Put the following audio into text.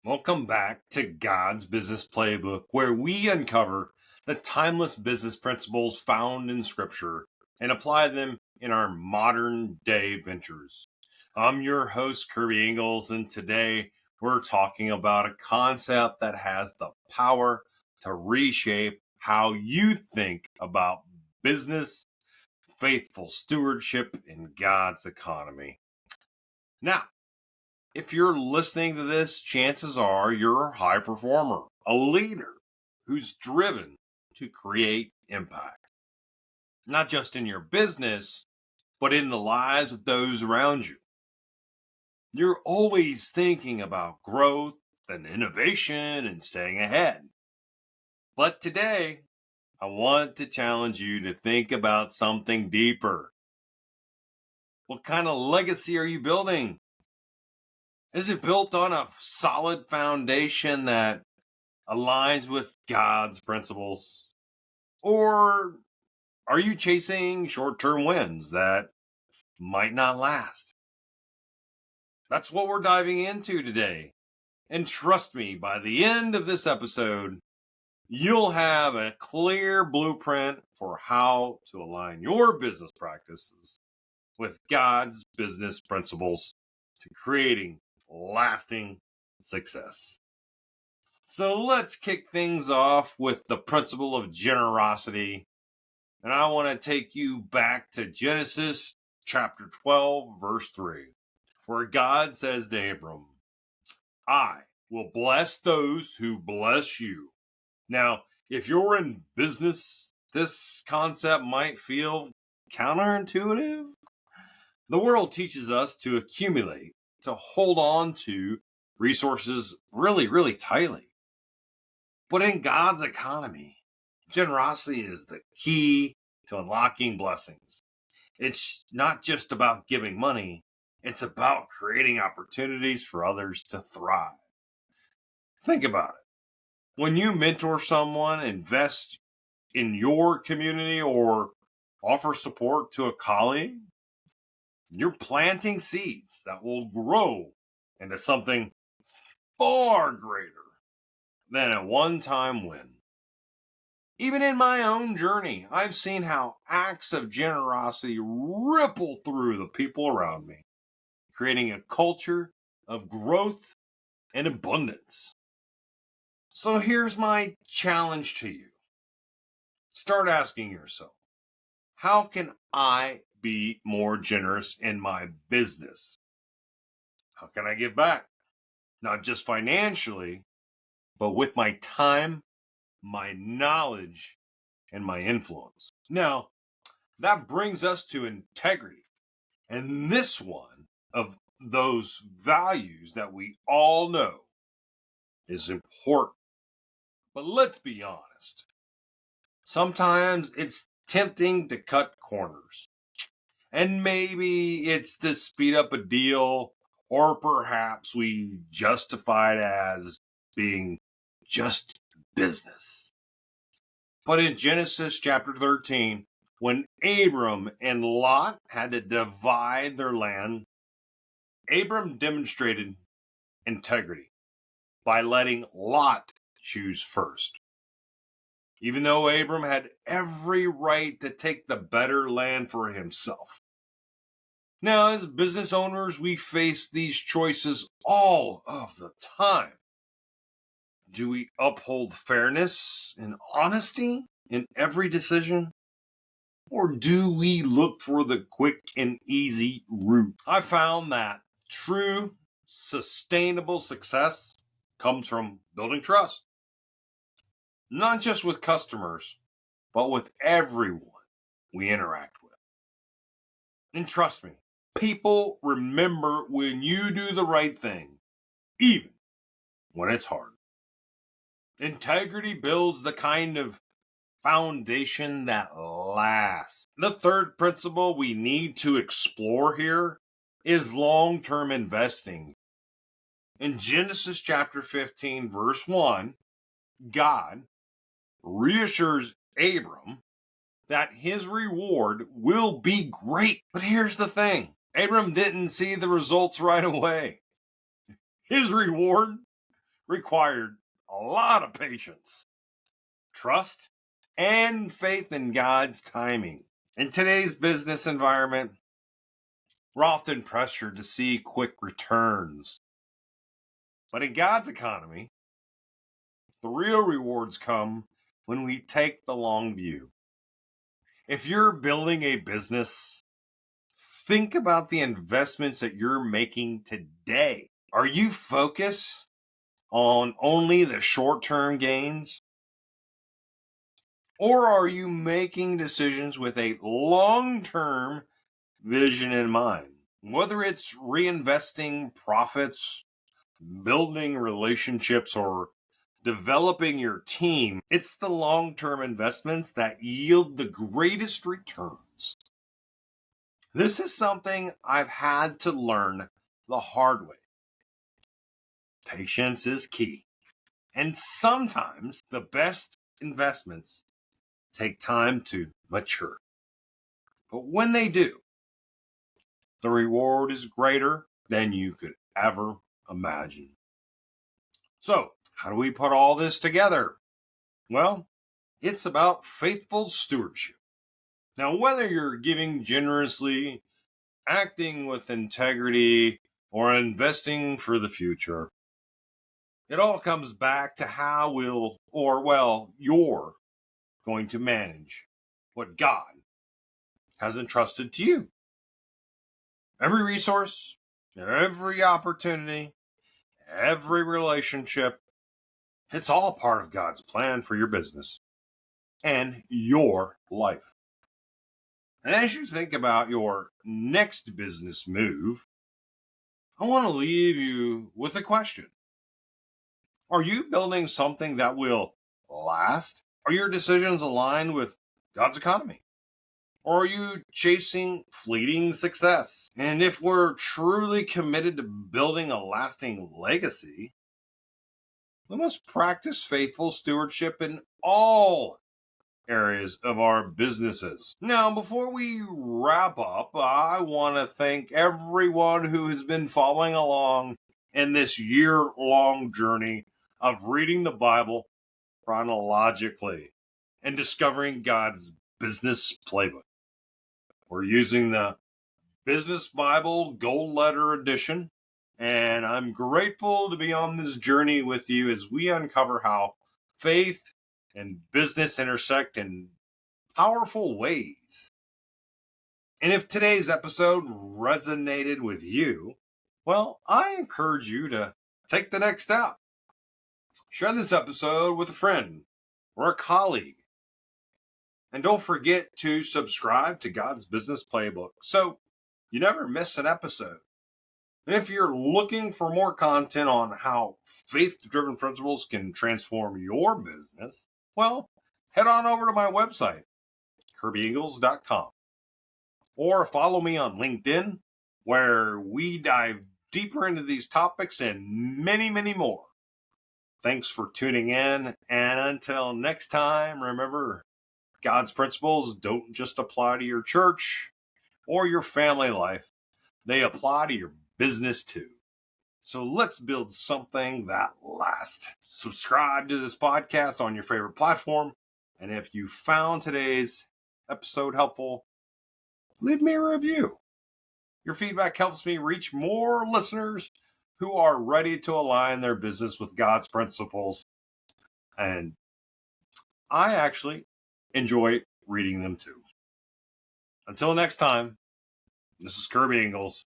Welcome back to God's Business Playbook, where we uncover the timeless business principles found in Scripture and apply them in our modern day ventures. I'm your host, Kirby Ingles, and today we're talking about a concept that has the power to reshape how you think about business, faithful stewardship, in God's economy. Now, if you're listening to this, chances are you're a high performer, a leader who's driven to create impact, not just in your business, but in the lives of those around you. You're always thinking about growth and innovation and staying ahead. But today, I want to challenge you to think about something deeper. What kind of legacy are you building? Is it built on a solid foundation that aligns with God's principles? Or are you chasing short-term wins that might not last? That's what we're diving into today. And trust me, by the end of this episode, you'll have a clear blueprint for how to align your business practices with God's business principles to creating lasting success. So let's kick things off with the principle of generosity. And I want to take you back to Genesis chapter 12, verse 3, where God says to Abram, I will bless those who bless you. Now, if you're in business, this concept might feel counterintuitive. The world teaches us to accumulate, to hold on to resources really tightly. But in God's economy, generosity is the key to unlocking blessings. It's not just about giving money, it's about creating opportunities for others to thrive. Think about it. When you mentor someone, invest in your community, or offer support to a colleague, you're planting seeds that will grow into something far greater than a one-time win. Even in my own journey, I've seen how acts of generosity ripple through the people around me, creating a culture of growth and abundance. So here's my challenge to you. Start asking yourself, how can I be more generous in my business? How can I give back? Not just financially, but with my time, my knowledge, and my influence. Now, that brings us to integrity. And this one of those values that we all know is important. But let's be honest. Sometimes it's tempting to cut corners. And maybe it's to speed up a deal, or perhaps we justify it as being just business. But in Genesis chapter 13, when Abram and Lot had to divide their land, Abram demonstrated integrity by letting Lot choose first. Even though Abram had every right to take the better land for himself. Now, as business owners, we face these choices all of the time. Do we uphold fairness and honesty in every decision? Or do we look for the quick and easy route? I found that true, sustainable success comes from building trust. Not just with customers, but with everyone we interact with. And trust me, people remember when you do the right thing, even when it's hard. Integrity builds the kind of foundation that lasts. The third principle we need to explore here is long-term investing. In Genesis chapter 15, verse 1, God reassures Abram that his reward will be great. But here's the thing. Abram didn't see the results right away. His reward required a lot of patience, trust, and faith in God's timing. In today's business environment, we're often pressured to see quick returns. But in God's economy, the real rewards come when we take the long view. If you're building a business, think about the investments that you're making today. Are you focused on only the short-term gains? Or are you making decisions with a long-term vision in mind? Whether it's reinvesting profits, building relationships, or developing your team, it's the long-term investments that yield the greatest returns. This is something I've had to learn the hard way. Patience is key. And sometimes the best investments take time to mature. But when they do, the reward is greater than you could ever imagine. So, how do we put all this together? Well, it's about faithful stewardship. Now, whether you're giving generously, acting with integrity, or investing for the future, it all comes back to how you're going to manage what God has entrusted to you. Every resource, every opportunity, every relationship, it's all part of God's plan for your business and your life. And as you think about your next business move, I want to leave you with a question. Are you building something that will last? Are your decisions aligned with God's economy? Or are you chasing fleeting success? And if we're truly committed to building a lasting legacy, we must practice faithful stewardship in all areas of our businesses. Now, before we wrap up, I want to thank everyone who has been following along in this year-long journey of reading the Bible chronologically and discovering God's business playbook. We're using the Business Bible Gold Letter Edition, and I'm grateful to be on this journey with you as we uncover how faith and business intersect in powerful ways. And if today's episode resonated with you, well, I encourage you to take the next step. Share this episode with a friend or a colleague. And don't forget to subscribe to God's Business Playbook so you never miss an episode. And if you're looking for more content on how faith-driven principles can transform your business, well, head on over to my website, KirbyEagles.com. Or follow me on LinkedIn, where we dive deeper into these topics and many, many more. Thanks for tuning in, and until next time, remember, God's principles don't just apply to your church or your family life. They apply to your business too. So let's build something that lasts. Subscribe to this podcast on your favorite platform. And if you found today's episode helpful, leave me a review. Your feedback helps me reach more listeners who are ready to align their business with God's principles. And I actually enjoy reading them too. Until next time, this is Kirby Ingles.